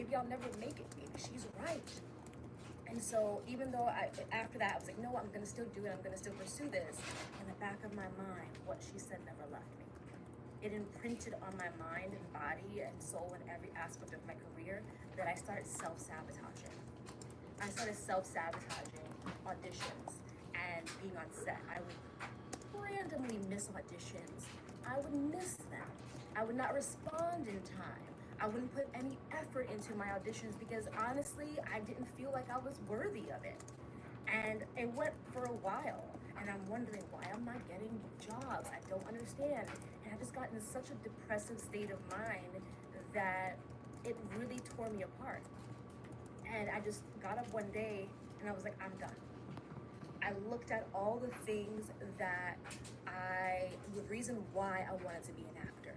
maybe I'll never make it. Maybe she's right. And so even though after that, I was like, no, I'm going to still do it. I'm going to still pursue this. In the back of my mind, what she said never left me. It imprinted on my mind and body and soul in every aspect of my career that I started self-sabotaging. I started self-sabotaging auditions and being on set. I would randomly miss auditions. I would miss them. I would not respond in time. I wouldn't put any effort into my auditions because honestly, I didn't feel like I was worthy of it. And it went for a while. And I'm wondering why I'm not getting jobs. I don't understand. And I just got in such a depressive state of mind that it really tore me apart. And I just got up one day and I was like, I'm done. I looked at all the things that the reason why I wanted to be an actor,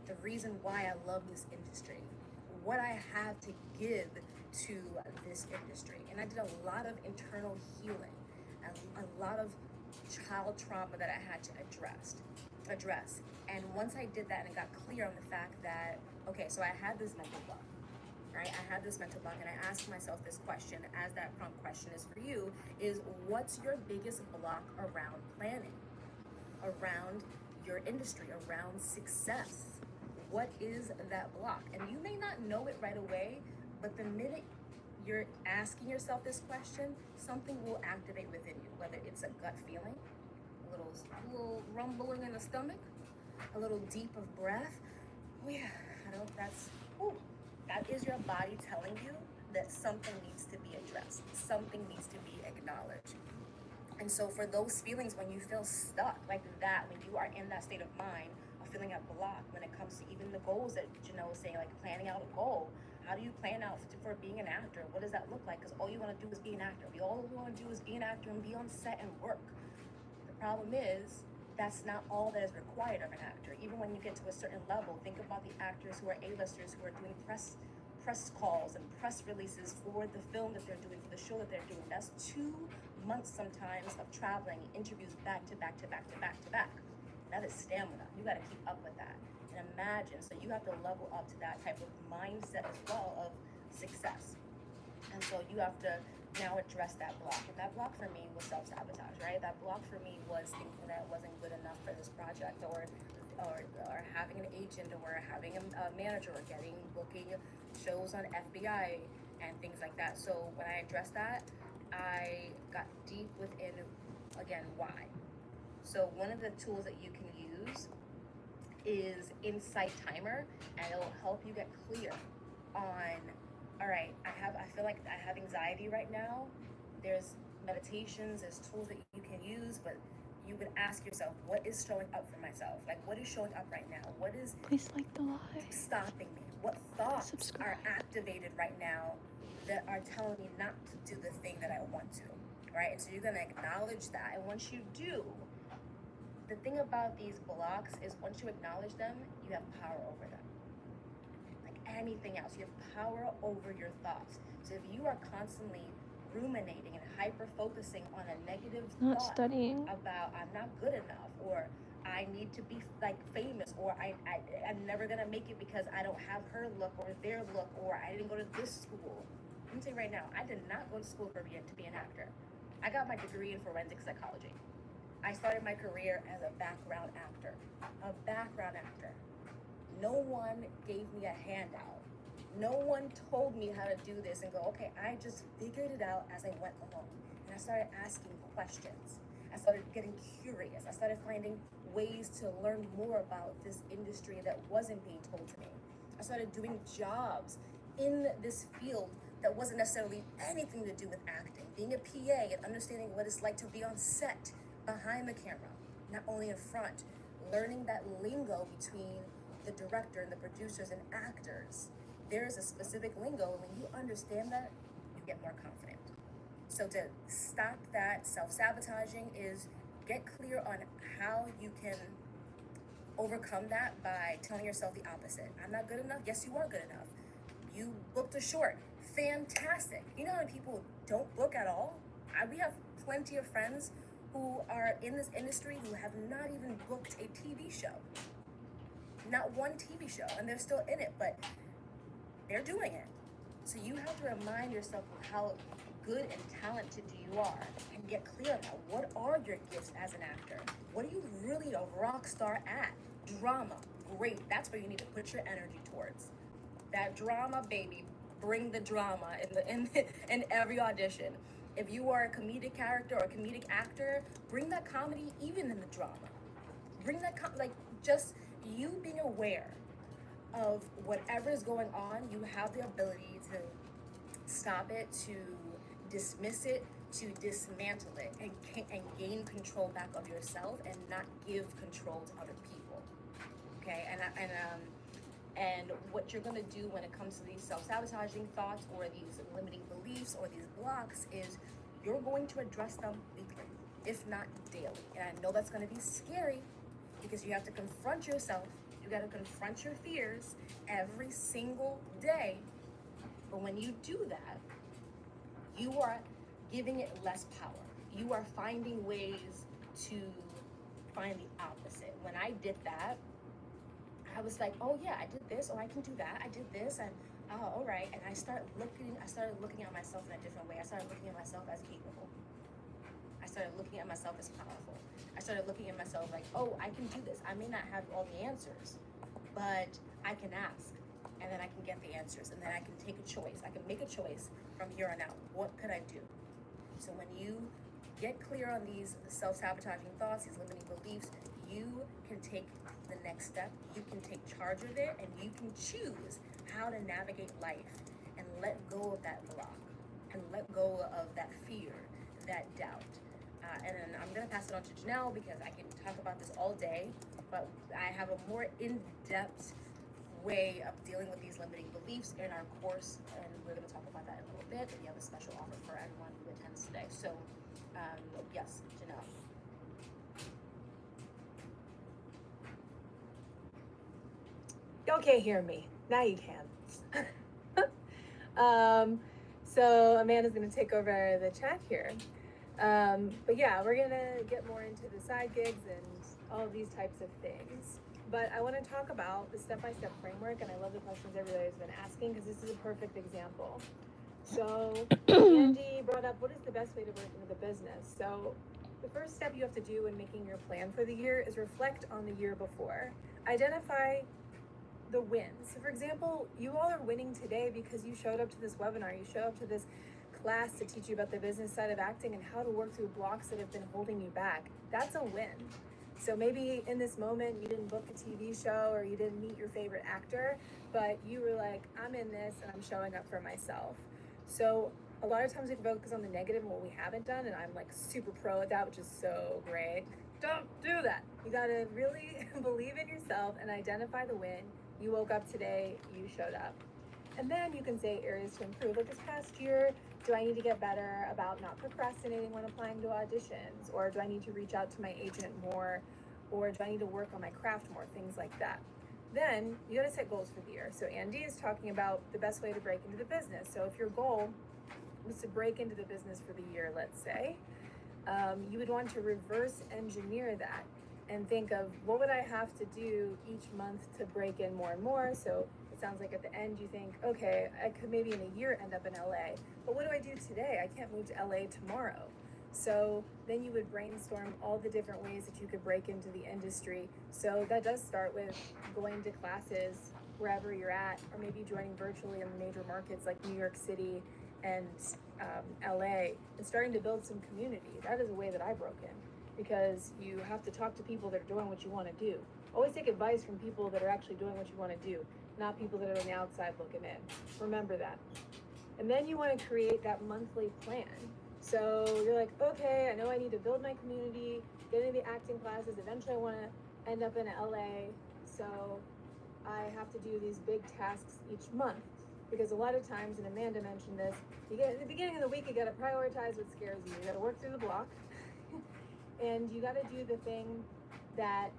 the reason why I love this industry, what I have to give to this industry. And I did a lot of internal healing, a lot of child trauma that I had to address. And once I did that and got clear on the fact that, okay, so I had this mental block. Right? I had this mental block and I asked myself this question, as that prompt question is for you, is what's your biggest block around planning, around your industry, around success? What is that block? And you may not know it right away, but the minute you're asking yourself this question, something will activate within you, whether it's a gut feeling, a little rumbling in the stomach, a little deep of breath. Oh yeah, that is your body telling you that something needs to be addressed, something needs to be acknowledged. And so for those feelings, when you feel stuck like that, when you are in that state of mind of feeling a block when it comes to even the goals that Janelle was saying, like planning out a goal, how do you plan out for being an actor? What does that look like? Because all you want to do is be an actor. All we want to do is be an actor and be on set and work. The problem is, that's not all that is required of an actor. Even when you get to a certain level, think about the actors who are A-listers who are doing press calls and press releases for the film that they're doing, for the show that they're doing. That's 2 months sometimes of traveling, interviews back to back to back to back to back. That is stamina. You got to keep up with that. And imagine, so you have to level up to that type of mindset as well of success. And so you have to now address that block. And that block for me was self-sabotage, right? That block for me was thinking that it wasn't good enough for this project, or having an agent, or having a manager, or booking shows on FBI and things like that. So when I addressed that, I got deep within, again, why. So one of the tools that you can use is Insight Timer, and it'll help you get clear on, all right, I feel like I have anxiety right now. There's meditations, there's tools that you can use, but you would ask yourself, what is showing up for myself? Like, what is showing up right now? What is Please like the live. Stopping me? What thoughts Subscribe. are activated right now that are telling me not to do the thing that I want to, right? And so you're gonna acknowledge that. And once you do, the thing about these blocks is once you acknowledge them, you have power over them. Like anything else, you have power over your thoughts. So if you are constantly ruminating and hyper focusing on a negative thought studying about I'm not good enough, or I need to be like famous, or I'm never gonna make it because I don't have her look or their look, or I didn't go to this school. Let me tell you right now, I did not go to school to be an actor. I got my degree in forensic psychology. I started my career as a background actor. No one gave me a handout. No one told me how to do this and go, okay, I just figured it out as I went along. And I started asking questions. I started getting curious. I started finding ways to learn more about this industry that wasn't being told to me. I started doing jobs in this field that wasn't necessarily anything to do with acting. Being a PA and understanding what it's like to be on set, behind the camera, not only in front. Learning that lingo between the director and the producers and actors. There is a specific lingo, and when you understand that, you get more confident. So to stop that self-sabotaging is get clear on how you can overcome that by telling yourself the opposite. I'm not good enough. Yes, you are good enough. You booked a short. Fantastic. You know how many people don't book at all? We have plenty of friends who are in this industry who have not even booked a TV show. Not one TV show, and they're still in it, but they're doing it. So you have to remind yourself of how good and talented you are and get clear on that. What are your gifts as an actor? What are you really a rock star at? Drama, great. That's where you need to put your energy towards. That drama, baby. Bring the drama in every audition. If you are a comedic character or a comedic actor, bring that comedy even in the drama. Bring that like just you being aware of whatever is going on. You have the ability to stop it, to dismiss it, to dismantle it, and gain control back of yourself, and not give control to other people. Okay, and what you're gonna do when it comes to these self-sabotaging thoughts or these limiting beliefs or these blocks is you're going to address them weekly, if not daily. And I know that's gonna be scary because you have to confront yourself. You gotta confront your fears every single day. But when you do that, you are giving it less power. You are finding ways to find the opposite. When I did that, I was like, oh yeah, I did this, oh I can do that, I did this, and oh, all right. And I started looking at myself in a different way. I started looking at myself as capable. I started looking at myself as powerful. I started looking at myself like, oh, I can do this. I may not have all the answers, but I can ask, and then I can get the answers, and then I can take a choice. I can make a choice from here on out. What could I do? So when you get clear on these self-sabotaging thoughts, these limiting beliefs, you can take the next step. You can take charge of it, and you can choose how to navigate life and let go of that block and let go of that fear, that doubt. And then I'm gonna pass it on to Janelle because I can talk about this all day, but I have a more in-depth way of dealing with these limiting beliefs in our course, and we're going to talk about that in a little bit. And we have a special offer for everyone who attends today. So, yes, Janelle. Y'all can't hear me. Now you can. So Amanda's going to take over the chat here. But yeah, we're going to get more into the side gigs and all of these types of things. But I want to talk about the step-by-step framework, and I love the questions everybody's been asking because this is a perfect example. So Andy brought up, what is the best way to break into the business? So the first step you have to do when making your plan for the year is reflect on the year before. Identify the wins. So for example, you all are winning today because you showed up to this webinar, you showed up to this class to teach you about the business side of acting and how to work through blocks that have been holding you back. That's a win. So maybe in this moment you didn't book a TV show or you didn't meet your favorite actor, but you were like, I'm in this and I'm showing up for myself. So a lot of times we focus on the negative and what we haven't done, and I'm like super pro at that, which is so great. Don't do that. You gotta really believe in yourself and identify the win. You woke up today, you showed up. And then you can say areas to improve. Like this past year, do I need to get better about not procrastinating when applying to auditions? Or do I need to reach out to my agent more? Or do I need to work on my craft more? Things like that. Then you gotta set goals for the year. So Andy is talking about the best way to break into the business. So if your goal was to break into the business for the year, let's say, you would want to reverse engineer that and think of what would I have to do each month to break in more and more. So it sounds like at the end you think, okay, I could maybe in a year end up in LA, but what do I do today? I can't move to LA tomorrow. So then you would brainstorm all the different ways that you could break into the industry. So that does start with going to classes wherever you're at, or maybe joining virtually in major markets like New York City and LA, and starting to build some community. That is a way that I broke in, because you have to talk to people that are doing what you want to do. Always take advice from people that are actually doing what you want to do, not people that are on the outside looking in. Remember that. And then you want to create that monthly plan. So you're like, okay, I know I need to build my community, get into the acting classes. Eventually I want to end up in LA. So I have to do these big tasks each month. Because a lot of times, and Amanda mentioned this, you get at the beginning of the week, you got to prioritize what scares you. You got to work through the block, and you got to do the thing that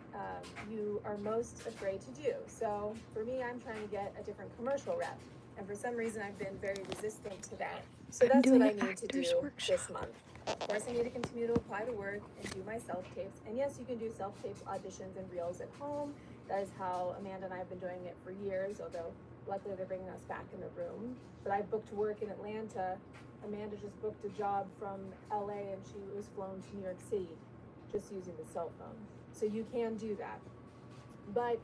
you are most afraid to do. So for me, I'm trying to get a different commercial rep, and for some reason, I've been very resistant to that. So that's what I need to do this month. Of course, I need to continue to apply to work and do my self-tapes. And yes, you can do self-tape auditions and reels at home. That is how Amanda and I have been doing it for years, although luckily they're bringing us back in the room. But I booked work in Atlanta. Amanda just booked a job from LA and she was flown to New York City just using the cell phone. So you can do that. But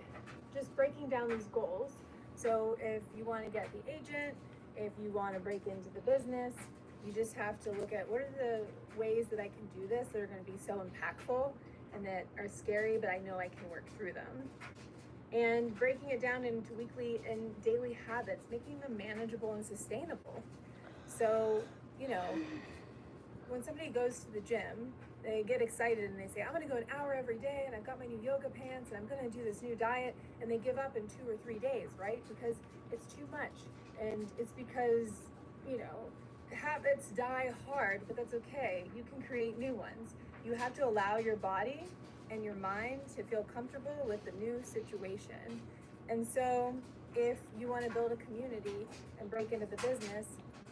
just breaking down these goals. So if you want to get the agent, if you want to break into the business, you just have to look at what are the ways that I can do this that are going to be so impactful and that are scary, but I know I can work through them. And breaking it down into weekly and daily habits, making them manageable and sustainable. So, you know, when somebody goes to the gym, they get excited and they say, I'm gonna go an hour every day and I've got my new yoga pants and I'm gonna do this new diet, and they give up in 2 or 3 days, right? Because it's too much. And it's because, you know, habits die hard, but that's okay. You can create new ones. You have to allow your body and your mind to feel comfortable with the new situation. And so if you want to build a community and break into the business,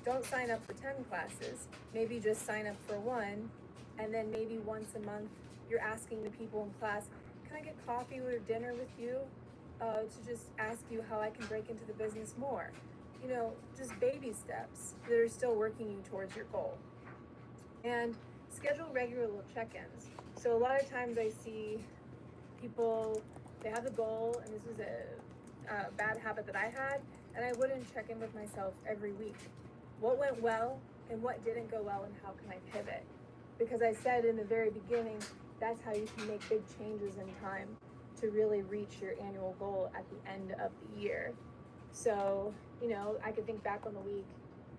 don't sign up for 10 classes. Maybe just sign up for one, and then maybe once a month you're asking the people in class, can I get coffee or dinner with you to just ask you how I can break into the business more? You know, just baby steps that are still working you towards your goal. And schedule regular check-ins. So a lot of times I see people, they have a goal, and this was a bad habit that I had, and I wouldn't check in with myself every week. What went well and what didn't go well, and how can I pivot? Because I said in the very beginning, that's how you can make big changes in time to really reach your annual goal at the end of the year. So, you know, I could think back on the week,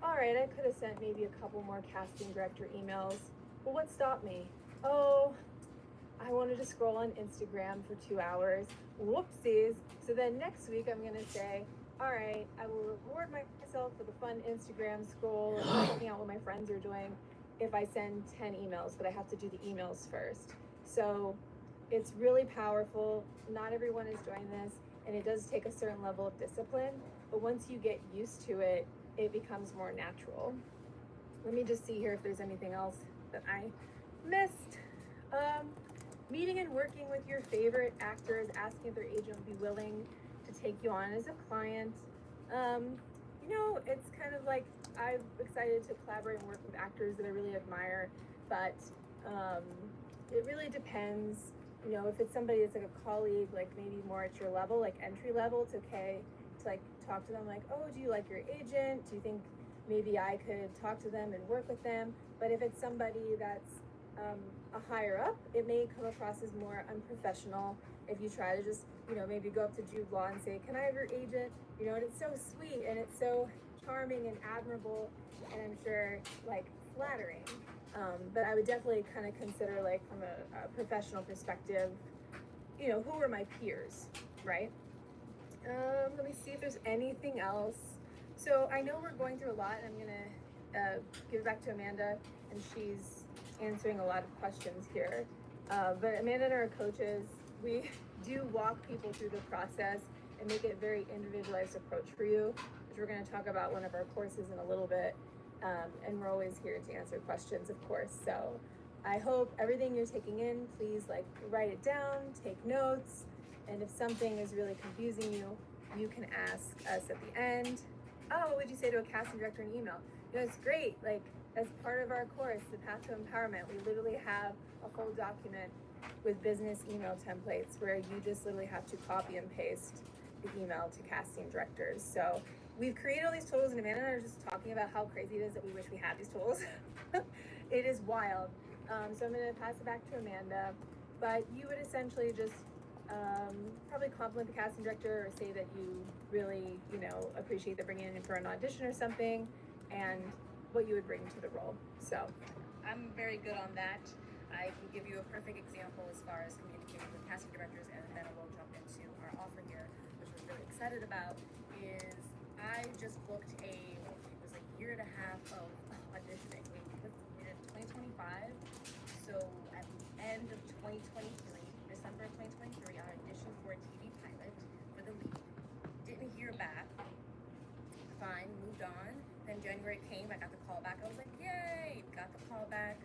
all right, I could have sent maybe a couple more casting director emails. Well, what stopped me? Oh, I wanted to scroll on Instagram for 2 hours. Whoopsies. So then next week I'm gonna say, all right, I will reward myself for the fun Instagram scroll and checking out what my friends are doing if I send 10 emails, but I have to do the emails first. So it's really powerful. Not everyone is doing this, and it does take a certain level of discipline, but once you get used to it, it becomes more natural. Let me just see here if there's anything else that I missed. Meeting and working with your favorite actors, asking if their agent would be willing to take you on as a client. You know, it's kind of like I'm excited to collaborate and work with actors that I really admire, but it really depends. You know, if it's somebody that's like a colleague, like maybe more at your level, like entry level, it's okay to like talk to them like, oh, do you like your agent? Do you think maybe I could talk to them and work with them? But if it's somebody that's a higher up, it may come across as more unprofessional if you try to just, you know, maybe go up to Jude Law and say, can I have your agent? You know, and it's so sweet and it's so charming and admirable, and I'm sure like flattering. But I would definitely kind of consider, like, from a professional perspective, you know, who are my peers, right? Let me see if there's anything else. So I know we're going through a lot, and I'm gonna give it back to Amanda, and she's answering a lot of questions here. But Amanda and our coaches, we do walk people through the process and make it a very individualized approach for you, which we're gonna talk about one of our courses in a little bit. And we're always here to answer questions, of course. So I hope everything you're taking in, please like write it down, take notes. And if something is really confusing you, you can ask us at the end. Oh, what would you say to a casting director in email? You know, it's great. Like, as part of our course, The Path to Empowerment, we literally have a whole document with business email templates where you just literally have to copy and paste the email to casting directors. So we've created all these tools, and Amanda and I are just talking about how crazy it is that we wish we had these tools. It is wild. So I'm gonna pass it back to Amanda, but you would essentially just probably compliment the casting director or say that you really, you know, appreciate them bringing in for an audition or something, and what you would bring to the role. So I'm very good on that. I can give you a perfect example as far as communicating with casting directors, and then we'll jump into our offer here, which we're really excited about. Is I just booked it was a year and a half of auditioning. We did 2025. So at the end of 2023, December of 2023, I auditioned for a TV pilot for the lead. Didn't hear back. Fine, moved on. Then January came, I got the call back. I was like, yay, got the call back.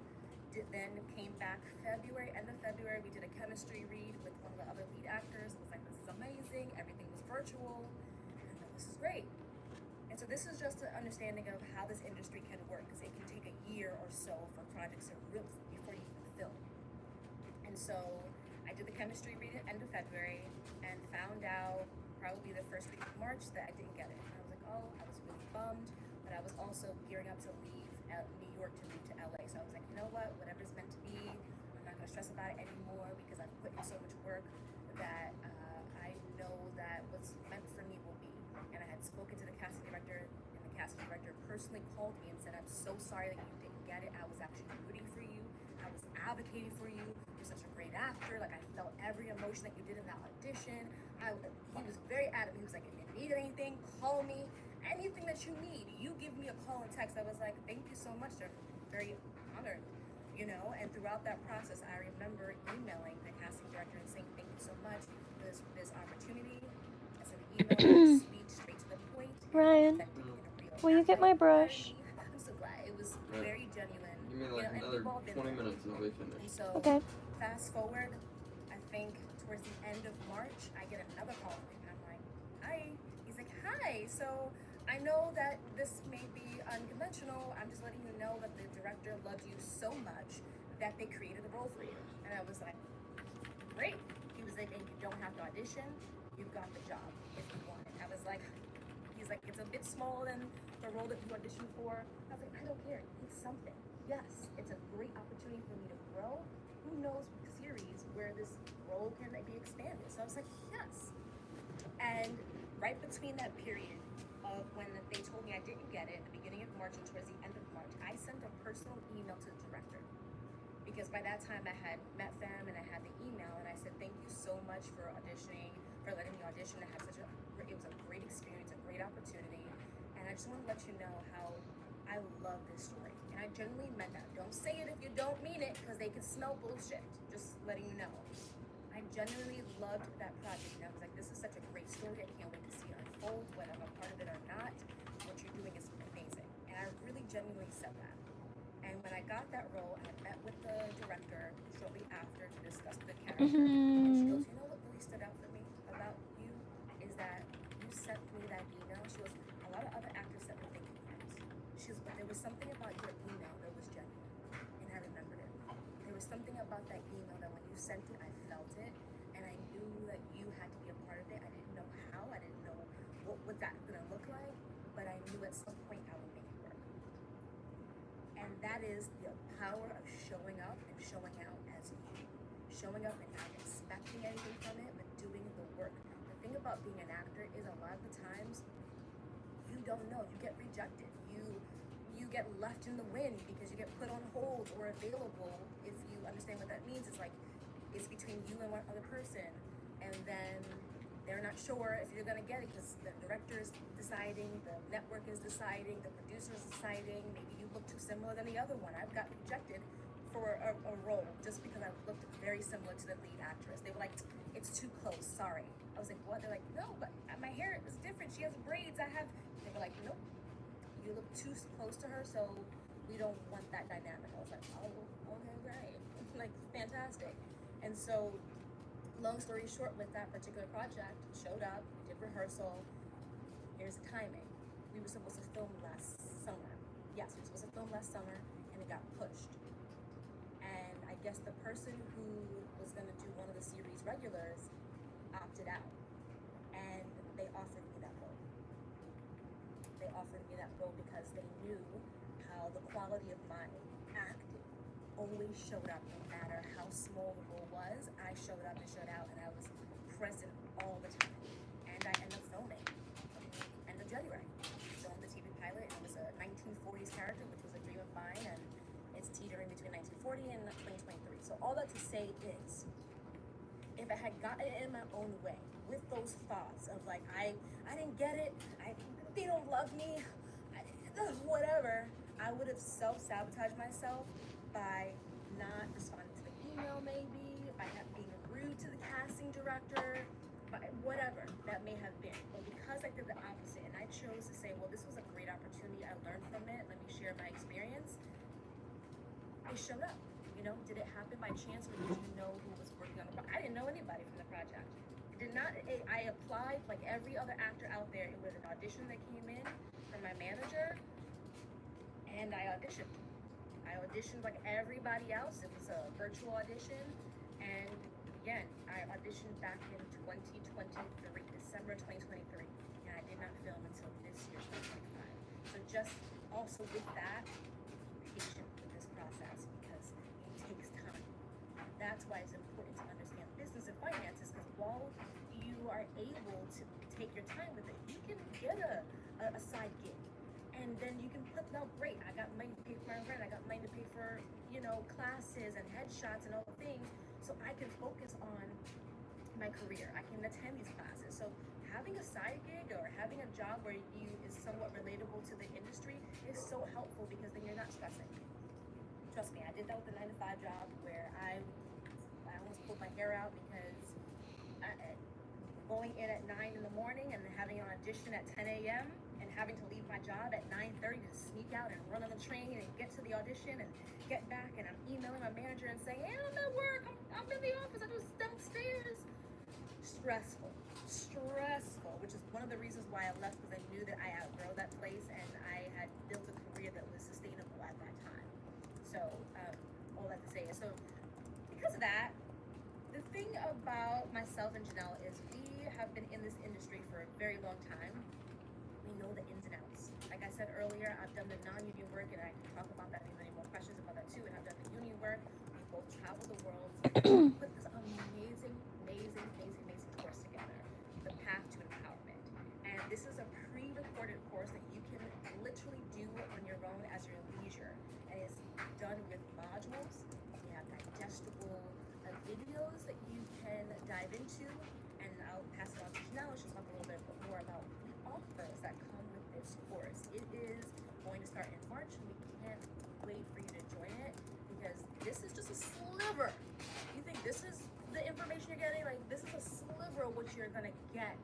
Then came back February, end of February, we did a chemistry read with one of the other lead actors. It was like, this is amazing. Everything was virtual. And then this is great. And so this is just an understanding of how this industry can work, because it can take a year or so for projects to real before you even film. And so I did the chemistry read at end of February and found out probably the first week of March that I didn't get it. And I was like, oh, I was really bummed, but I was also gearing up to leave New York to move to LA. So I was like, you know what, whatever's meant to be, I'm not gonna stress about it anymore because I've put in so much work that I know that what's meant for me will be. And I had spoken to the casting director, and the casting director personally called me and said, I'm so sorry that you didn't get it. I was actually rooting for you. I was advocating for you. You're such a great actor. Like, I felt every emotion that you did in that audition. He was very adamant. He was like, if you need anything, call me. Anything that you need, you give me a call and text. I was like, thank you so much. They're very honored, you know? And throughout that process, I remember emailing the casting director and saying, thank you so much for this opportunity. I sent an email, sweet, straight to the point. Ryan, will you get my brush? I'm so glad. It was very genuine. Give me like and another we've all been 20 there. minutes and I'll be And finished. so, Okay. fast forward, I think towards the end of March, I get another call, and I'm like, hi. He's like, hi. So I know that this may be unconventional. I'm just letting you know that the director loved you so much that they created a role for you. And I was like, great. He was like, and you don't have to audition. You've got the job if you want it. I was like, he's like, it's a bit smaller than the role that you auditioned for. I was like, I don't care. It's something. Yes, it's a great opportunity for me to grow. Who knows what series where this role can be expanded? So I was like, yes. And right between that period of when they told me I didn't get it, at the beginning of March and towards the end of March, I sent a personal email to the director. Because by that time I had met them and I had the email, and I said, thank you so much for auditioning, for letting me audition. It was a great experience, a great opportunity. And I just want to let you know how I love this story. And I genuinely meant that. Don't say it if you don't mean it, because they can smell bullshit. Just letting you know. I genuinely loved that project. And I was like, this is such a great story. I can't wait to see it unfold, whether I'm a part of it or not. What you're doing is amazing. And I really genuinely said that. And when I got that role, I met with the director shortly after to discuss the character. And she goes, you know what really stood out for me about you is that you sent me that email. She goes, a lot of other actors sent me thank you cards. She goes, but there was something about your email that was genuine. And I remembered it. There was something about that email that when you sent it, I felt it. And I knew that you had to be a part of it. I didn't know how. I didn't know what that was going to look like. But I knew at some point I would make it work. And that is the power of showing up and showing out as you. Showing up and not expecting anything from it, but doing the work. The thing about being an actor is a lot of the times you don't know. You get rejected. You get left in the wind because you get put on hold or available. If you understand what that means, it's like it's between you and one other person, and then they're not sure if you're gonna get it because the director is deciding, the network is deciding, the producer is deciding. Maybe you look too similar than the other one. I've got rejected for a role just because I looked very similar to the lead actress. They were like, it's too close, sorry. I was like, what? They're like, no, but my hair is different. She has braids, I have. They were like, nope, you look too close to her, so we don't want that dynamic. I was like, oh, okay, great. Like, fantastic. And so, long story short, with that particular project, showed up, did rehearsal. Here's the timing. We were supposed to film last summer. Yes, we were supposed to film last summer, and it got pushed. And I guess the person who was gonna do one of the series regulars opted out, and they offered me that role. They offered me that role because they knew how the quality of my acting always showed up, no matter how small the role was. I showed up and showed out, and I was present all the time. And I ended up filming end of January. Filmed the TV pilot, and it was a 1940s character, which was a dream of mine, and it's teetering between 1940 and 2023. So all that to say is, if I had gotten it in my own way, with those thoughts of like, I didn't get it, they don't love me, whatever, I would have self-sabotaged myself by not responding to the email, maybe, by not being rude to the casting director, by whatever that may have been. But because I did the opposite, and I chose to say, well, this was a great opportunity, I learned from it, let me share my experience, it showed up. You know, did it happen by chance, or did you know who was working on the project? I didn't know anybody from the project. did not, I applied like every other actor out there. It was an audition that came in from my manager, and I auditioned. I auditioned like everybody else. It was a virtual audition, and again, I auditioned back in 2023, December 2023, and I did not film until this year, 2025. So just also with that, be patient with this process because it takes time. That's why it's important to understand business and finances, because while you are able to take your time with it, you can get a side gig. And then you can put, no, great, I got money to pay for my rent, I got money to pay for, classes and headshots and all the things, so I can focus on my career. I can attend these classes. So having a side gig or having a job where you is somewhat relatable to the industry is so helpful, because then you're not stressing. Trust me, I did that with the 9-to-5 job where I almost pulled my hair out because going in at 9 in the morning and having an audition at 10 a.m. and having to leave my job at 9:30 to sneak out and run on the train and get to the audition and get back, and I'm emailing my manager and saying, hey, I'm at work, I'm in the office, I just downstairs. Stressful, which is one of the reasons why I left, because I knew that I outgrow that place and I had built a career that was sustainable at that time. So, all that to say is, so because of that, the thing about myself and Janelle is we have been in this industry for a very long time. We know the ins and outs. Like I said earlier, I've done the non-union work, and I can talk about that if you have any more questions about that too. And I've done the union work. We both traveled the world, put this amazing course together, The Path to Empowerment. And this is a pre-recorded course that you can literally do on your own as your leisure. And it's done with modules. We have digestible videos that you can dive into, and I'll pass it on to Janelle. She'll talk a little bit more about the offers that come with this course. It is going to start in March, and we can't wait for you to join it, because this is just a sliver. You think this is the information you're getting? Like, this is a sliver of what you're gonna get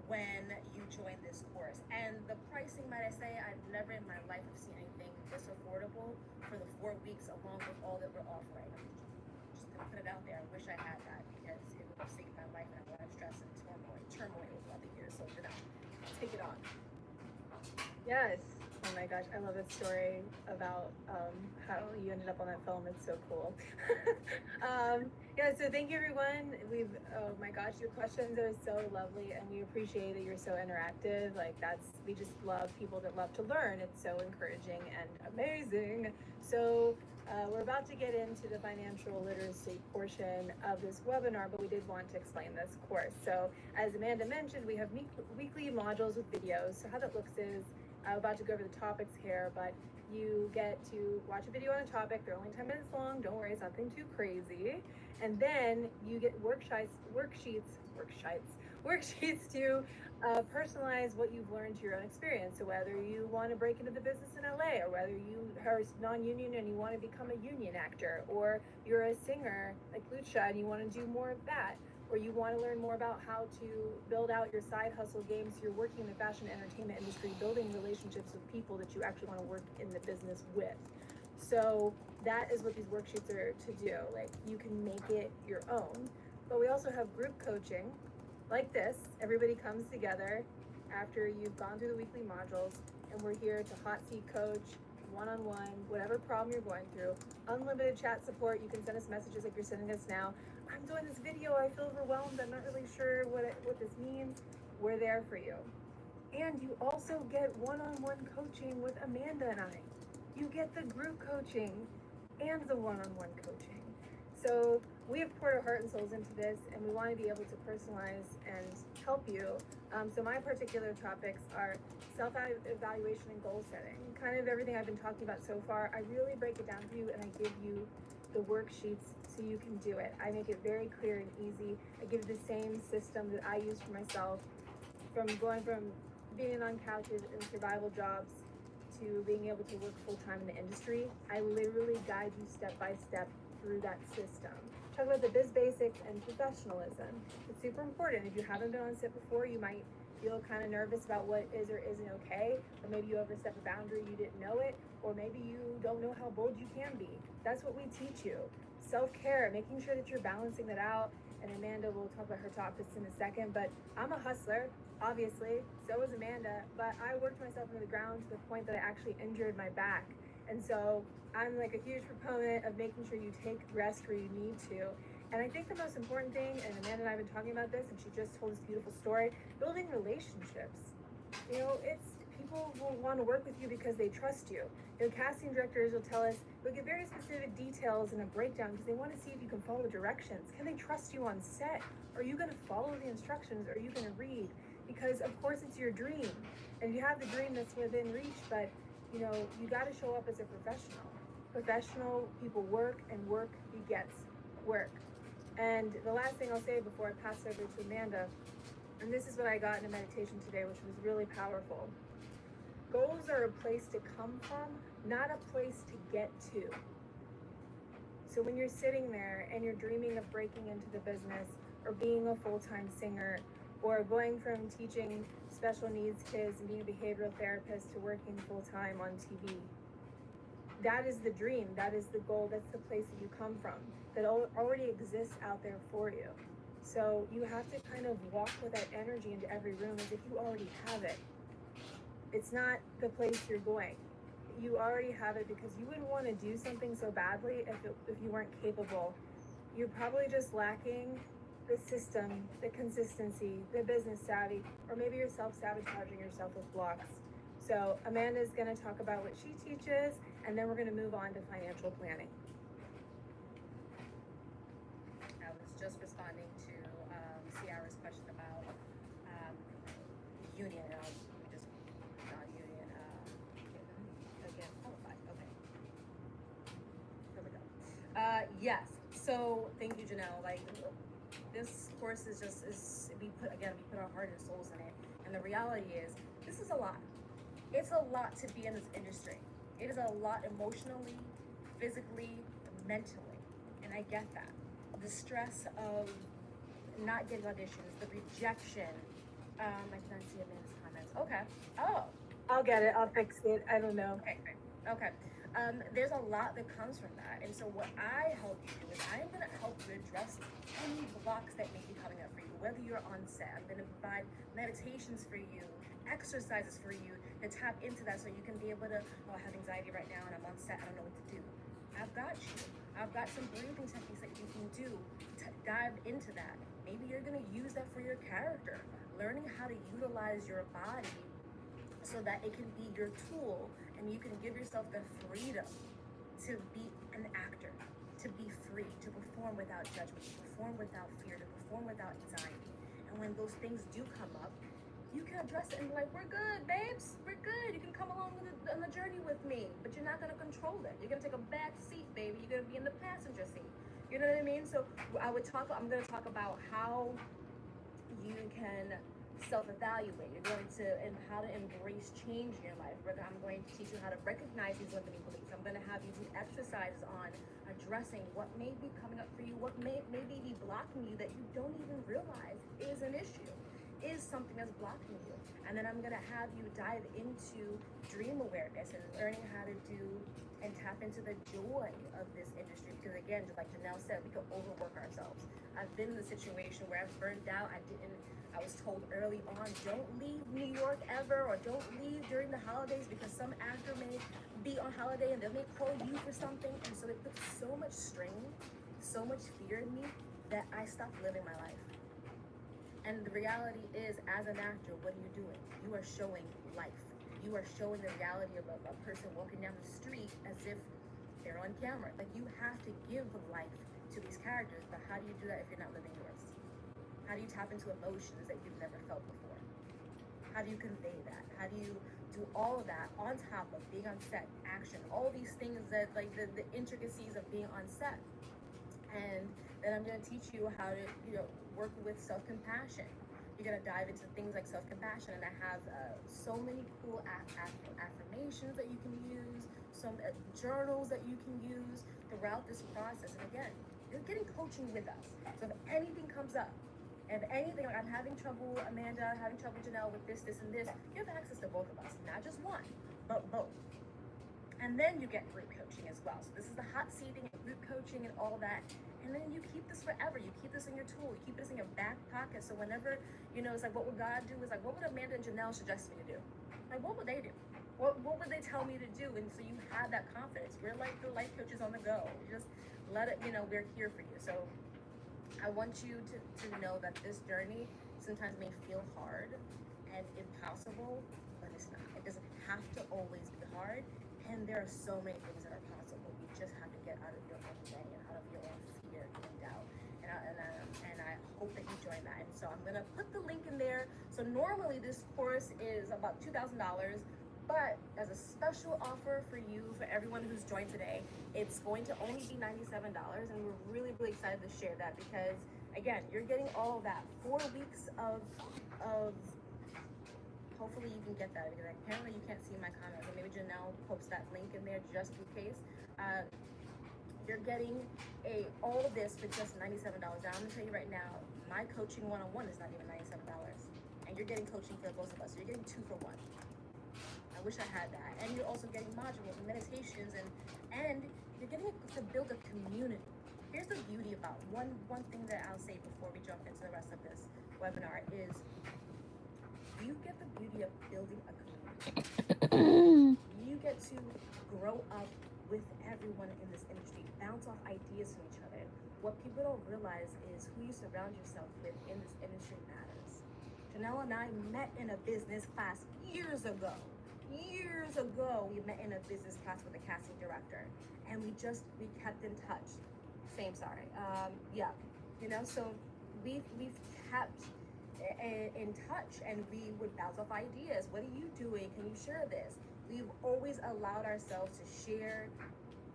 when you join this course. And the pricing, might I say, I've never in my life have seen anything this affordable for the 4 weeks, along with all that we're offering. Just put it out there. I wish I had that, because it would have saved my life and a lot of stress and turmoil throughout the years. So, take it on. Yes. Oh my gosh, I love that story about how you ended up on that film. It's so cool. Yeah, so thank you everyone. Oh my gosh, your questions are so lovely, and we appreciate that you're so interactive. We just love people that love to learn. It's so encouraging and amazing. So we're about to get into the financial literacy portion of this webinar, but we did want to explain this course. So as Amanda mentioned, we have weekly modules with videos. So how that looks is, I'm about to go over the topics here, but you get to watch a video on a topic. They're only 10 minutes long. Don't worry, it's nothing too crazy. And then you get worksheets to personalize what you've learned to your own experience. So whether you want to break into the business in LA, or whether you are non-union and you want to become a union actor, or you're a singer like Lucia and you want to do more of that, or you want to learn more about how to build out your side hustle games, you're working in the fashion entertainment industry, building relationships with people that you actually want to work in the business with. So that is what these worksheets are to do. Like, you can make it your own. But we also have group coaching like this. Everybody comes together after you've gone through the weekly modules, and we're here to hot seat coach, one-on-one, whatever problem you're going through. Unlimited chat support. You can send us messages like you're sending us now. I'm doing this video, I feel overwhelmed, I'm not really sure what this means. We're there for you. And you also get one-on-one coaching with Amanda and I. You get the group coaching and the one-on-one coaching. So we have poured our heart and souls into this, and we want to be able to personalize and help you. So my particular topics are self-evaluation and goal setting. Kind of everything I've been talking about so far, I really break it down for you, and I give you the worksheets so you can do it. I make it very clear and easy. I give the same system that I use for myself, from going from being on couches and survival jobs to being able to work full-time in the industry. I literally guide you step by step through that system. Talk about the biz basics and professionalism. It's super important. If you haven't been on set before, you might feel kind of nervous about what is or isn't okay, or maybe you overstep a boundary, you didn't know it, or maybe you don't know how bold you can be. That's what we teach you. Self-care, making sure that you're balancing that out and Amanda will talk about her top fits in a second, but I'm a hustler, obviously, so is Amanda, but I worked myself into the ground to the point that I actually injured my back. And so I'm like a huge proponent of making sure you take rest where you need to. And I think the most important thing, and Amanda and I have been talking about this, and she just told this beautiful story, building relationships. You know, it's people will want to work with you because they trust you. You know, casting directors will tell us, they'll give very specific details and a breakdown because they want to see if you can follow directions. Can they trust you on set? Are you going to follow the instructions? Are you going to read? Because of course it's your dream, and you have the dream that's within reach, but you know, you got to show up as a professional. Professional people work, and work begets work. And the last thing I'll say before I pass over to Amanda, and this is what I got in a meditation today, which was really powerful. Goals are a place to come from, not a place to get to. So when you're sitting there and you're dreaming of breaking into the business or being a full-time singer or going from teaching special needs kids and being a behavioral therapist to working full-time on TV, that is the dream, that is the goal, that's the place that you come from, that already exists out there for you. So you have to kind of walk with that energy into every room as if you already have it. It's not the place you're going. You already have it because you wouldn't want to do something so badly if you weren't capable. You're probably just lacking the system, the consistency, the business savvy, or maybe you're self-sabotaging yourself with blocks. So Amanda's going to talk about what she teaches, and then we're going to move on to financial planning. I was just responding to Ciara's question about union. We just non-union again qualified. Okay, here we go. Yes. So thank you, Janelle. Like this course is we put our heart and souls in it, and the reality is this is a lot. It's a lot to be in this industry. It is a lot emotionally, physically, mentally, and I get that. The stress of not getting auditions, the rejection. I cannot see Amanda's comments. Okay. Oh. I'll get it. I'll fix it. I don't know. Okay. Great. Okay. There's a lot that comes from that, and so what I help you do is I am going to help you address any blocks that may be coming up for you. Whether you're on set, I'm going to provide meditations for you, exercises for you to tap into that, so you can be able to. Oh, I have anxiety right now, and I'm on set. I don't know what to do. I've got you. I've got some breathing techniques that you can do to dive into that. Maybe you're going to use that for your character. Learning how to utilize your body so that it can be your tool, and you can give yourself the freedom to be an actor, to be free, to perform without judgment, to perform without fear, to perform without anxiety. And when those things do come up, you can address it and be like, we're good, babes, we're good. You can come along on the journey with me, but you're not gonna control it. You're gonna take a back seat, baby. You're gonna be in the passenger seat. You know what I mean? So I'm gonna talk about how you can self-evaluate. You're going to, and how to embrace change in your life. I'm going to teach you how to recognize these limiting beliefs. I'm going to have you do exercises on addressing what may be coming up for you, what may be blocking you that you don't even realize is an issue, is something that's blocking you. And then I'm going to have you dive into dream awareness and learning how to do and tap into the joy of this industry. Because again, just like Janelle said, we can overwork ourselves. I've been in the situation where I've burned out. I was told early on, don't leave New York ever, or don't leave during the holidays because some actor may be on holiday and they may call you for something. And so it put so much strain, so much fear in me that I stopped living my life. And the reality is, as an actor, what are you doing? You are showing life. You are showing the reality of a person walking down the street as if they're on camera. Like, you have to give life to these characters, but how do you do that if you're not living yours? How do you tap into emotions that you've never felt before? How do you convey that? How do you do all of that on top of being on set, action, all these things that, like the intricacies of being on set? And then I'm gonna teach you how to, work with self-compassion. You're gonna dive into things like self-compassion, and I have so many cool affirmations that you can use, some journals that you can use throughout this process. And again, you're getting coaching with us. So if anything comes up, if anything, like I'm having trouble, Amanda, having trouble, Janelle, with this, and this, you have access to both of us, not just one, but both. And then you get group coaching as well. So this is the hot seating group coaching and all that. And then you keep this forever. You keep this in your tool. You keep this in your back pocket. So whenever, it's like, what would God do? It's like, what would Amanda and Janelle suggest me to do? Like, what would they do? What would they tell me to do? And so you have that confidence. We're like the life coaches on the go. You just let it, we're here for you. So I want you to know that this journey sometimes may feel hard and impossible, but it's not. It doesn't have to always be hard. And there are so many things that are possible. You just have to get out of your own way and out of your own fear and doubt. And I hope that you join that. And so I'm gonna put the link in there. So normally this course is about $2,000, but as a special offer for you, for everyone who's joined today, it's going to only be $97. And we're really, really excited to share that because again, you're getting all of that 4 weeks of hopefully you can get that because apparently you can't see my comments. So maybe Janelle posts that link in there just in case. You're getting all of this for just $97. Now I'm gonna tell you right now, my coaching one-on-one is not even $97. And you're getting coaching for both of us. So you're getting 2 for 1. I wish I had that. And you're also getting modules and meditations and you're getting to build a community. Here's the beauty about one thing that I'll say before we jump into the rest of this webinar is you get the beauty of building a community. You get to grow up with everyone in this industry, bounce off ideas from each other. What people don't realize is who you surround yourself with in this industry matters. Janelle and I met in a business class years ago. We met in a business class with a casting director, and we kept in touch. So we've kept in touch, and we would bounce off ideas. What are you doing? Can you share this? We've always allowed ourselves to share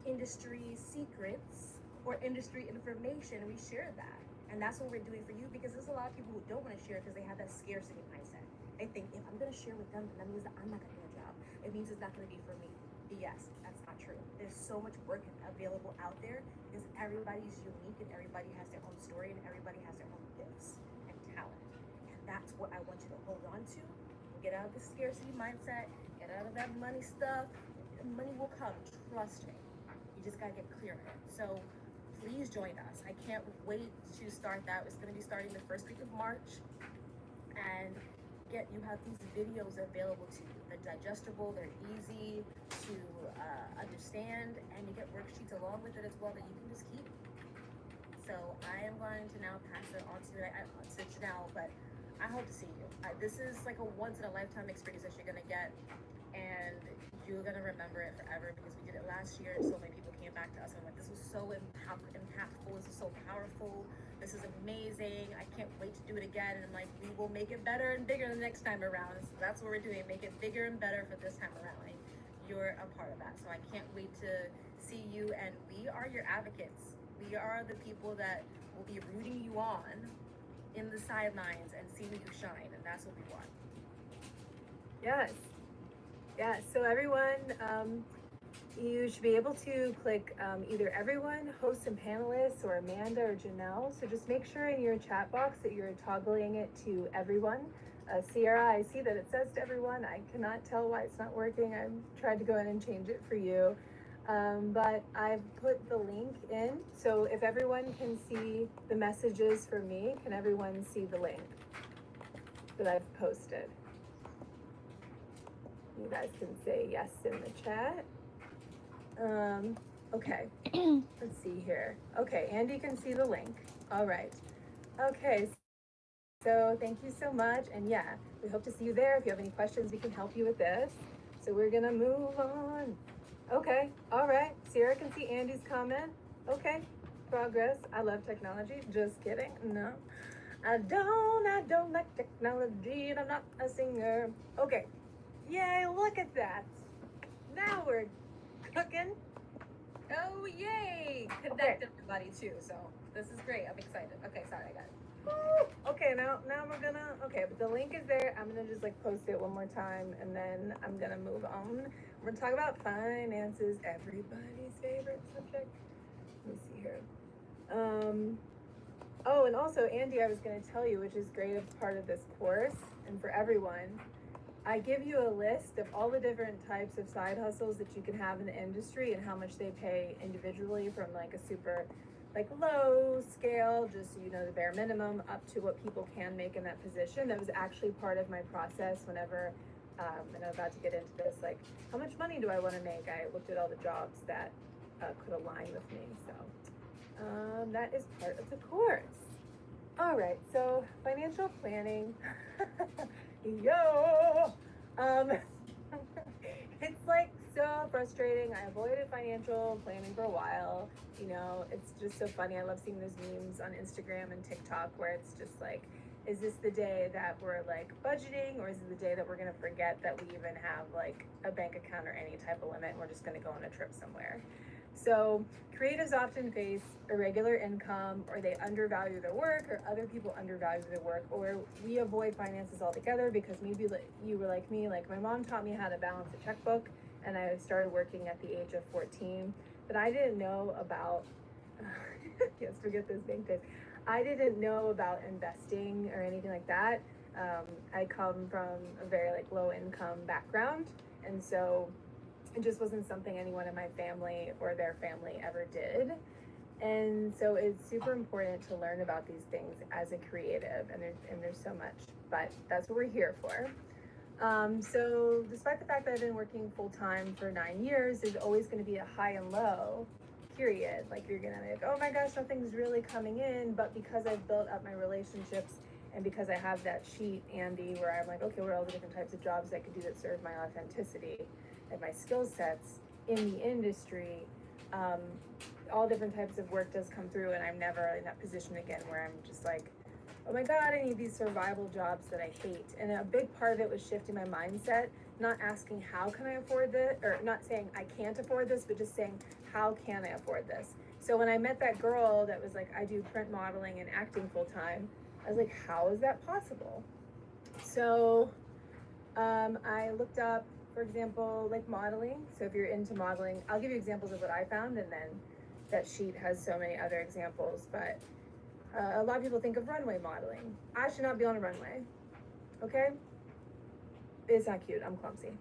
industry secrets or industry information, and we share that. And that's what we're doing for you because there's a lot of people who don't want to share because they have that scarcity mindset. They think if I'm going to share with them, then that means that I'm not going to get a job. It means it's not going to be for me. Yes, that's not true. There's so much work available out there because everybody's unique and everybody has their own story and everybody has their own gifts and talent. And that's what I want you to hold on to. Get out of the scarcity mindset. Get out of that money stuff. Money will come. Trust me. You just got to get clear on it. So please join us. I can't wait to start that. It's going to be starting the first week of March. And you have these videos available to you. They're digestible, they're easy to understand, and you get worksheets along with it as well that you can just keep. So I am going to now pass it on to Janelle, but I hope to see you. This is like a once-in-a-lifetime experience that you're gonna get, and you're gonna remember it forever because we did it last year and so many people came back to us and like, this was so impactful, this is so powerful, this is amazing, I can't wait to do it again. And I'm like, we will make it better and bigger the next time around. So that's what we're doing, make it bigger and better for this time around. And you're a part of that. So I can't wait to see you, and we are your advocates. We are the people that will be rooting you on in the sidelines and seeing you shine, and that's what we want. Yes. So everyone, you should be able to click either everyone, hosts and panelists, or Amanda or Janelle. So just make sure in your chat box that you're toggling it to everyone. Sierra, I see that it says to everyone. I cannot tell why it's not working. I've tried to go in and change it for you. But I've put the link in. So if everyone can see the messages for me, can everyone see the link that I've posted? You guys can say yes in the chat. Okay, let's see here. Okay, Andy can see the link. All right. Okay, so thank you so much. And yeah, we hope to see you there. If you have any questions, we can help you with this. So we're gonna move on. Okay, all right. Sierra can see Andy's comment. Okay, progress. I love technology. Just kidding. No, I don't like technology, and I'm not a singer. Okay, yay, look at that. Now we're cooking. Oh, yay! Connect everybody too, so this is great. I'm excited. Okay, sorry, I got it. Woo! Okay, now we're gonna, okay, but the link is there. I'm gonna just like post it one more time and then I'm gonna move on. We're gonna talk about finances, everybody's favorite subject. Let me see here. Oh, and also Andy, I was gonna tell you, which is great as part of this course and for everyone, I give you a list of all the different types of side hustles that you can have in the industry and how much they pay individually, from like a super like low scale, just so you know, the bare minimum, up to what people can make in that position. That was actually part of my process whenever, and I'm about to get into this, like how much money do I want to make? I looked at all the jobs that could align with me. So that is part of the course. All right, so financial planning. Yo, it's like so frustrating. I avoided financial planning for a while. You know, it's just so funny. I love seeing those memes on Instagram and TikTok where it's just like, is this the day that we're like budgeting, or is it the day that we're gonna forget that we even have like a bank account or any type of limit and we're just gonna go on a trip somewhere? So creatives often face irregular income, or they undervalue their work, or other people undervalue their work, or we avoid finances altogether because maybe you were like me, like my mom taught me how to balance a checkbook, and I started working at the age of 14, but I didn't know about, yes, forget this bank days. I didn't know about investing or anything like that. I come from a very like low income background, and so it just wasn't something anyone in my family or their family ever did. And so it's super important to learn about these things as a creative, and there's so much, but that's what we're here for. So despite the fact that I've been working full time for 9 years, there's always going to be a high and low period. Like you're gonna be like, oh my gosh, nothing's really coming in. But because I've built up my relationships, and because I have that sheet, Andy, where I'm like, okay, what are all the different types of jobs I could do that serve my authenticity and my skill sets in the industry, all different types of work does come through, and I'm never in that position again where I'm just like, oh my God, I need these survival jobs that I hate. And a big part of it was shifting my mindset, not asking how can I afford this, or not saying I can't afford this, but just saying how can I afford this. So when I met that girl that was like, I do print modeling and acting full time, I was like, how is that possible? So I looked up, for example, like modeling. So if you're into modeling, I'll give you examples of what I found, and then that sheet has so many other examples. But a lot of people think of runway modeling. I should not be on a runway, okay? It's not cute, I'm clumsy.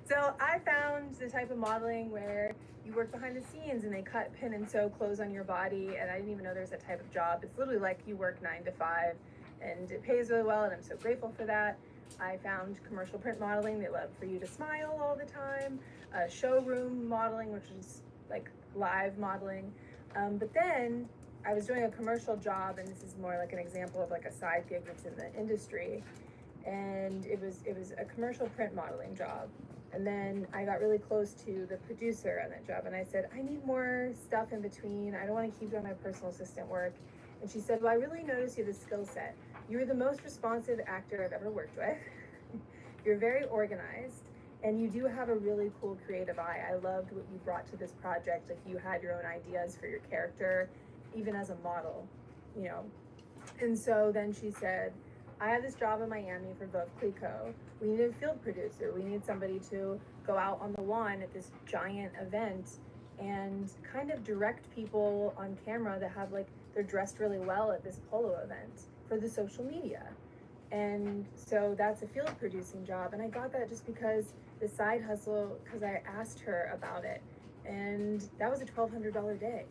So I found the type of modeling where you work behind the scenes and they cut, pin, and sew clothes on your body, and I didn't even know there was that type of job. It's literally like you work 9 to 5, and it pays really well, and I'm so grateful for that. I found commercial print modeling. They love for you to smile all the time. Showroom modeling, which is like live modeling. But then I was doing a commercial job, and this is more like an example of like a side gig that's in the industry. And it was a commercial print modeling job. And then I got really close to the producer on that job, and I said, I need more stuff in between. I don't want to keep doing my personal assistant work. And she said, well, I really noticed you have a skill set. You're the most responsive actor I've ever worked with. You're very organized, and you do have a really cool creative eye. I loved what you brought to this project. Like you had your own ideas for your character, even as a model, you know. And so then she said, I have this job in Miami for Veuve Clicquot. We need a field producer. We need somebody to go out on the lawn at this giant event and kind of direct people on camera that have like, they're dressed really well at this polo event for the social media. And so that's a field producing job. And I got that just because the side hustle, because I asked her about it. And that was a $1,200 day.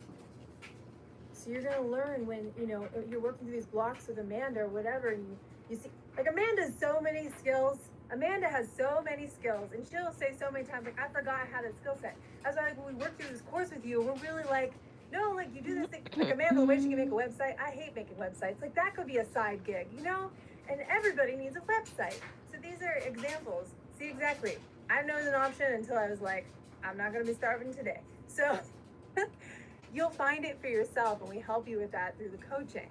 So you're gonna learn when, you know, you're working through these blocks with Amanda or whatever, and you see, like Amanda has so many skills. Amanda has so many skills, and she'll say so many times, like, I forgot I had a skill set. That's why, like, when we work through this course with you, we're really like, no, like, you do this thing, like Amanda, the way she can make a website, I hate making websites. Like, that could be a side gig, you know? And everybody needs a website. So these are examples. See, exactly. I didn't know it was an option until I was like, I'm not gonna be starving today. So you'll find it for yourself, and we help you with that through the coaching.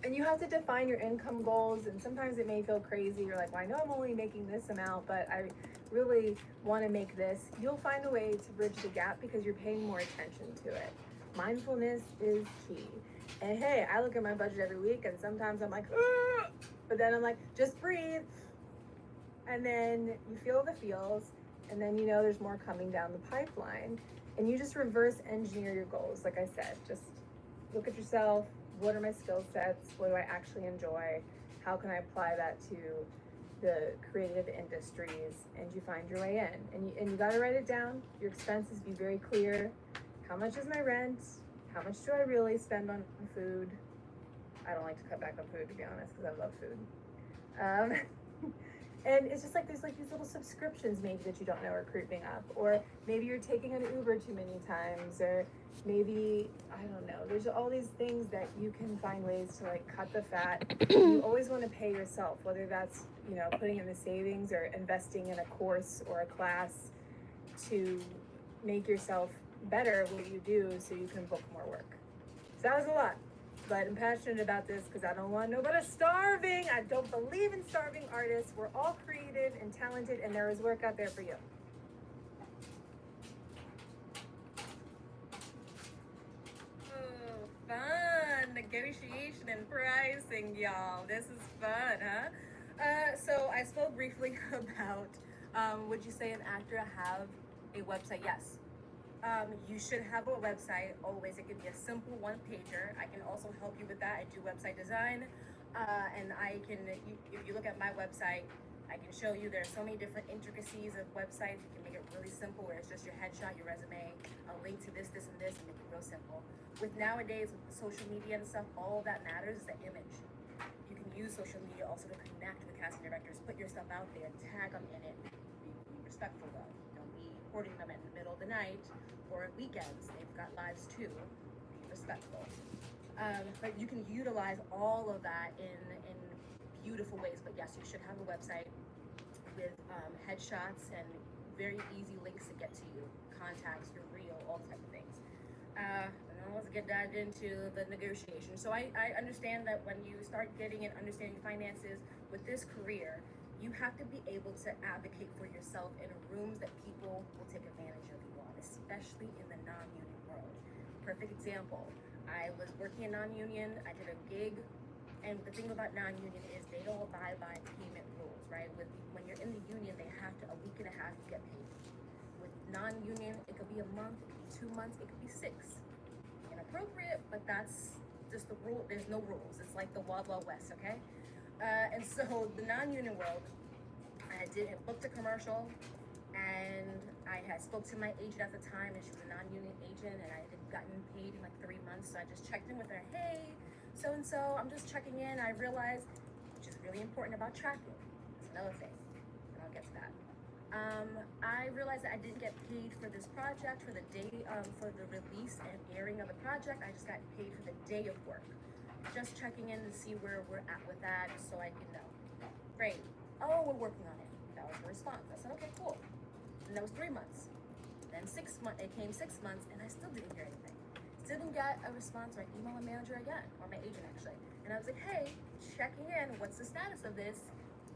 And you have to define your income goals, and sometimes it may feel crazy. You're like, well, I know I'm only making this amount, but I really want to make this. You'll find a way to bridge the gap because you're paying more attention to it. Mindfulness is key. And hey, I look at my budget every week, and sometimes I'm like, ugh! But then I'm like, just breathe. And then you feel the feels, and then you know there's more coming down the pipeline. And you just reverse engineer your goals. Like I said, just look at yourself. What are my skill sets? What do I actually enjoy? How can I apply that to the creative industries and you find your way in. And you gotta write it down, your expenses, be very clear. How much is my rent? How much do I really spend on food? I don't like to cut back on food, to be honest, because I love food. And it's just like there's like these little subscriptions maybe that you don't know are creeping up, or maybe you're taking an Uber too many times, or maybe I don't know. There's all these things that you can find ways to like cut the fat. You always want to pay yourself, whether that's putting in the savings or investing in a course or a class to make yourself better at what you do, so you can book more work. So that was a lot. But I'm passionate about this because I don't want nobody starving. I don't believe in starving artists. We're all creative and talented, and there is work out there for you. Oh, fun negotiation and pricing, y'all. This is fun, huh? So I spoke briefly about, would you say an actor have a website? Yes. You should have a website always. It can be a simple one-pager. I can also help you with that. I do website design, and if you look at my website, I can show you there are so many different intricacies of websites. You can make it really simple where it's just your headshot, your resume, a link to this, and this, and make it real simple. With nowadays, with social media and stuff, all that matters is the image. You can use social media also to connect with casting directors, put your stuff out there, tag them in it. Be respectful though. Don't be hoarding them in the middle of the night or at weekends. They've got lives too. Be respectful. But you can utilize all of that in beautiful ways. But yes, you should have a website with headshots and very easy links to get to you, contacts, your reel, all type of things. And now let's get dived into the negotiation. So I understand that when you start getting and understanding finances with this career, you have to be able to advocate for yourself in rooms that people will take advantage of you on, especially in the non-union world. Perfect example, I was working in non-union, I did a gig, and the thing about non-union is they don't abide by payment rules, right? When you're in the union, they have to, a week and a half, you get paid. With non-union, it could be a month, it could be 2 months, it could be 6. Inappropriate, but that's just the rule. There's no rules. It's like the Wild Wild West, okay? And so the non-union world, I booked a commercial, and I had spoke to my agent at the time, and she was a non-union agent, and I hadn't gotten paid in like 3 months, so I just checked in with her. Hey, so-and-so, I'm just checking in. I realized, which is really important about tracking, it's another thing, and I'll get to that. I realized that I didn't get paid for this project for the day, for the release and airing of the project. I just got paid for the day of work. Just checking in to see where we're at with that so I can know. Great. Oh, we're working on it. That was the response. I said, okay, cool. And that was 3 months. Then 6 months, it came 6 months, and I still didn't hear anything. Still didn't get a response, or I emailed my manager again, or my agent actually. And I was like, hey, checking in, what's the status of this?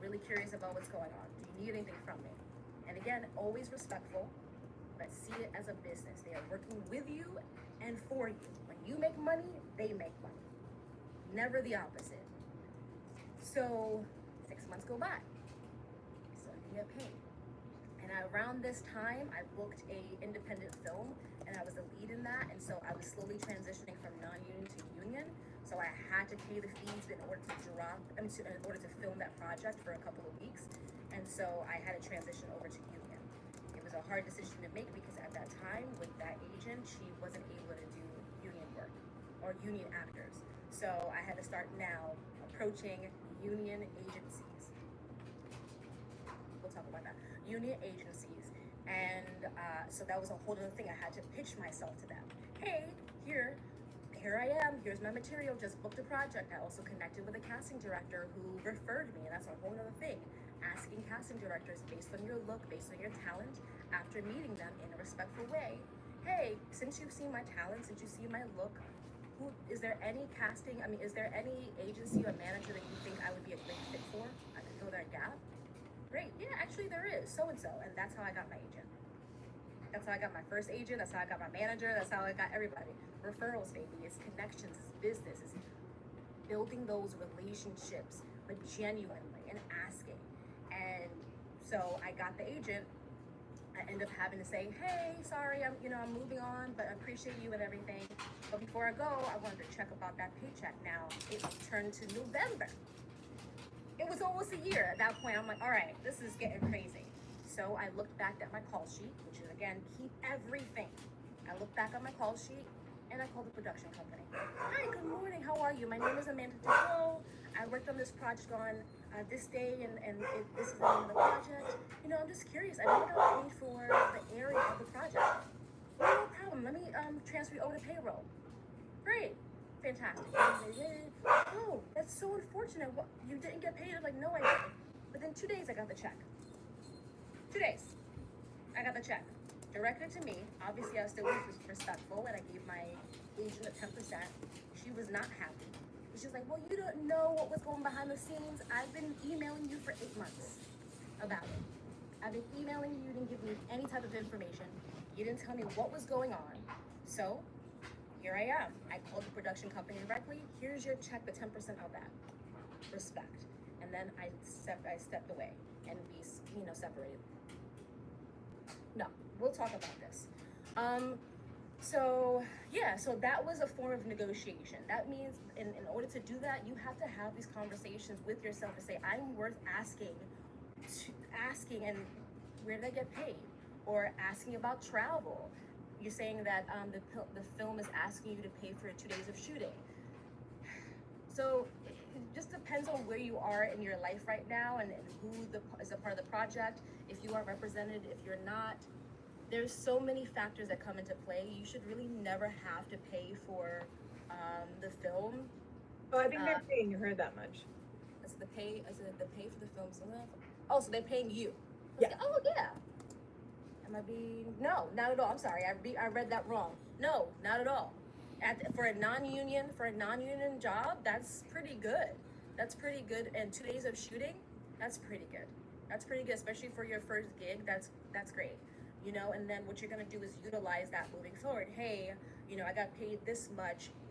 Really curious about what's going on. Do you need anything from me? And again, always respectful, but see it as a business. They are working with you and for you. When you make money, they make money. Never the opposite. So 6 months go by. So I didn't get paid. And around this time, I booked a independent film, and I was the lead in that. And so I was slowly transitioning from non-union to union. So I had to pay the fees in order to in order to film that project for a couple of weeks. And so I had to transition over to union. It was a hard decision to make because at that time with that agent, she wasn't able to do union work or union actors. So I had to start now approaching union agencies. We'll talk about that. Union agencies. And so that was a whole other thing. I had to pitch myself to them. Hey, here I am. Here's my material. Just booked a project. I also connected with a casting director who referred me. And that's a whole other thing. Asking casting directors based on your look, based on your talent, after meeting them in a respectful way. Hey, since you've seen my talent, since you've seen my look, is there any casting, is there any agency or manager that you think I would be a great fit for? I could fill that gap? Great, yeah, actually there is, so-and-so, and that's how I got my agent. That's how I got my first agent, that's how I got my manager, that's how I got everybody. Referrals, baby, it's connections, it's business, it's building those relationships, but genuinely, and asking. And so I got the agent. I ended up having to say, hey, sorry, I'm moving on, but I appreciate you and everything. But before I go, I wanted to check about that paycheck. Now, it turned to November. it was almost a year at that point. I'm like, all right, this is getting crazy. So I looked back at my call sheet, which is again, keep everything. I looked back on my call sheet and I called the production company. Hi, good morning, how are you? My name is Amanda Tito. I worked on this project on this day and this is the name of the project. You know, I'm just curious. I never got paid for the area of the project. No problem, let me transfer you over to payroll. Great, fantastic. Oh, that's so unfortunate. What, you didn't get paid? I'm like, no, I didn't. Within 2 days, I got the check. 2 days, I got the check. Directed to me. Obviously, I was still respectful, and I gave my agent a 10%. She was not happy. She was like, well, you don't know what was going behind the scenes. I've been emailing you for 8 months about it. I've been emailing you, you didn't give me any type of information. You didn't tell me what was going on. So, here I am. I called the production company directly. Here's your check, the 10% of that. Respect. And then I stepped away and we, separated. No, we'll talk about this. So that was a form of negotiation. That means in order to do that, you have to have these conversations with yourself to say, I'm worth asking and where did I get paid? Or asking about travel. You're saying that the film is asking you to pay for 2 days of shooting. So it just depends on where you are in your life right now and who is a part of the project. If you are represented, if you're not, there's so many factors that come into play. You should really never have to pay for the film. Oh, I think they're paying her that much. Is it the pay for the film? Oh, so they're paying you? Yeah. Oh yeah. Am I being? No, not at all. I'm sorry. I read that wrong. No, not at all. For a non-union job, that's pretty good. That's pretty good. And 2 days of shooting, that's pretty good. That's pretty good, especially for your first gig. That's great. And then what you're gonna do is utilize that moving forward. Hey, I got paid this much.